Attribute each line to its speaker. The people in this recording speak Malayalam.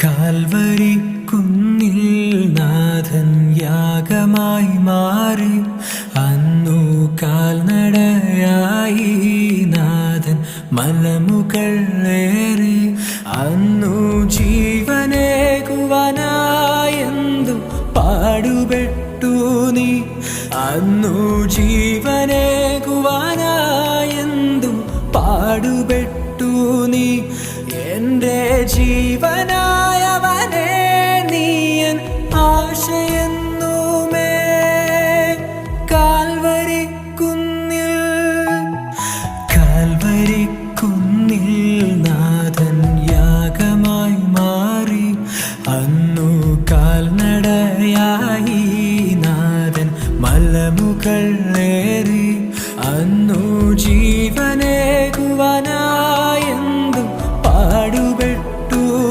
Speaker 1: കാൽവരി കുന്നിൽ നാഥൻ യാഗമായി മാറി. അന്നു കാൽനടയായി നാഥൻ മലമുകളേറി. അന്നു ജീവനേകുവാനായെന്തു പാടുപെട്ടു നീ. അന്നു ജീവനേകുവാനായെന്തു പാടുപെട്ടു നീ. എൻ്റെ ജീവനാ